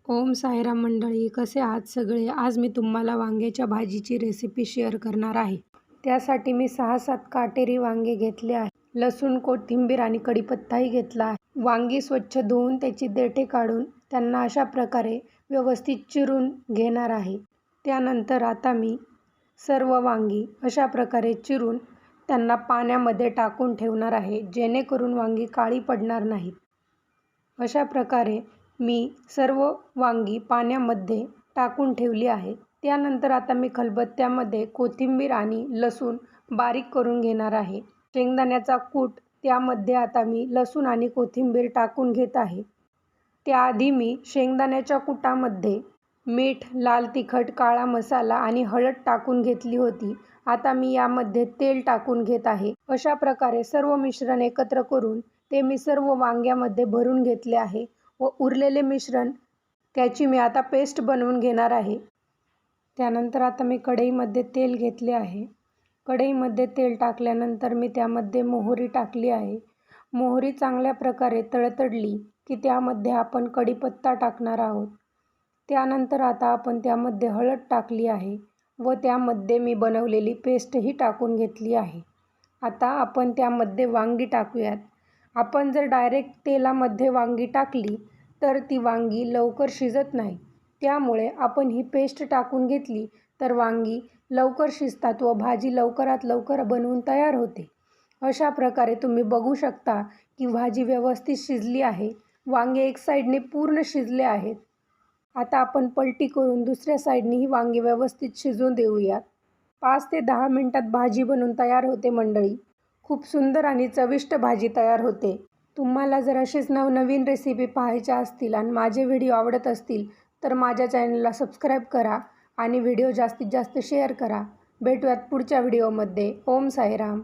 ओम साईराम मंडळी, कसे आहात सगळे? आज मी तुम्हाला वांग्याच्या भाजीची रेसिपी शेअर करणार आहे. त्यासाठी मी 6-7 काटेरी वांगे घेतले आहे. लसूण, कोथिंबीर आणि कढीपत्ताही घेतला आहे. वांगी स्वच्छ धुवून त्याची देठे काढून त्यांना अशा प्रकारे व्यवस्थित चिरून घेणार आहे. त्यानंतर आता मी सर्व वांगी अशा प्रकारे चिरून त्यांना पाण्यामध्ये टाकून ठेवणार आहे, जेणेकरून वांगी काळी पडणार नाहीत. अशा प्रकारे मी सर्व वांगी पाण्यामध्ये टाकून ठेवली आहे. त्यानंतर आता मी खलबत्त्यामध्ये कोथिंबीर आणि लसूण बारीक करून घेणार आहे. शेंगदाण्याचा कूट त्यामध्ये आता मी लसूण आणि कोथिंबीर टाकून घेत आहे. त्याआधी मी शेंगदाण्याच्या कुटामध्ये मीठ, लाल तिखट, काळा मसाला आणि हळद टाकून घेतली होती. आता मी यामध्ये तेल टाकून घेत आहे. अशा प्रकारे सर्व मिश्रण एकत्र करून ते मी सर्व वांग्यामध्ये भरून घेतले आहे व उरलेले मिश्रण त्याची मी आता पेस्ट बनवून घेणार आहे. त्यानंतर आता मी कढईमध्ये तेल घेतले आहे. कढईमध्ये तेल टाकल्यानंतर मी त्यामध्ये मोहरी टाकली आहे. मोहरी चांगल्या प्रकारे तडतडली की त्यामध्ये आपण कढीपत्ता टाकणार आहोत. त्यानंतर आता आपण त्यामध्ये हळद टाकली आहे व त्यामध्ये मी बनवलेली पेस्टही टाकून घेतली आहे. आता आपण त्यामध्ये वांगी टाकूयात. आपण जर डायरेक्ट तेलामध्ये वांगी टाकली तर ती वांगी लवकर शिजत नाही. त्यामुळे आपण ही पेस्ट टाकून घेतली तर वांगी लवकर शिजतात व भाजी लवकरात लवकर बनवून तयार होते. अशा प्रकारे तुम्ही बघू शकता की भाजी व्यवस्थित शिजली आहे. वांगे एक साईडने पूर्ण शिजले आहेत. आता आपण पलटी करून दुसऱ्या साईडने ही वांगी व्यवस्थित शिजून देऊयात. 5 ते 10 मिनिटात भाजी बनवून तयार होते मंडळी. खूप सुंदर आणि चविष्ट भाजी तयार होते. तुम्हाला जर अशीच नवनवीन रेसिपी पाहायच्या असतील आणि माझे व्हिडिओ आवडत असतील तर माझ्या चॅनलला सबस्क्राईब करा आणि व्हिडिओ जास्तीत जास्त शेअर करा. भेटूयात पुढच्या व्हिडिओमध्ये. ओम साईराम.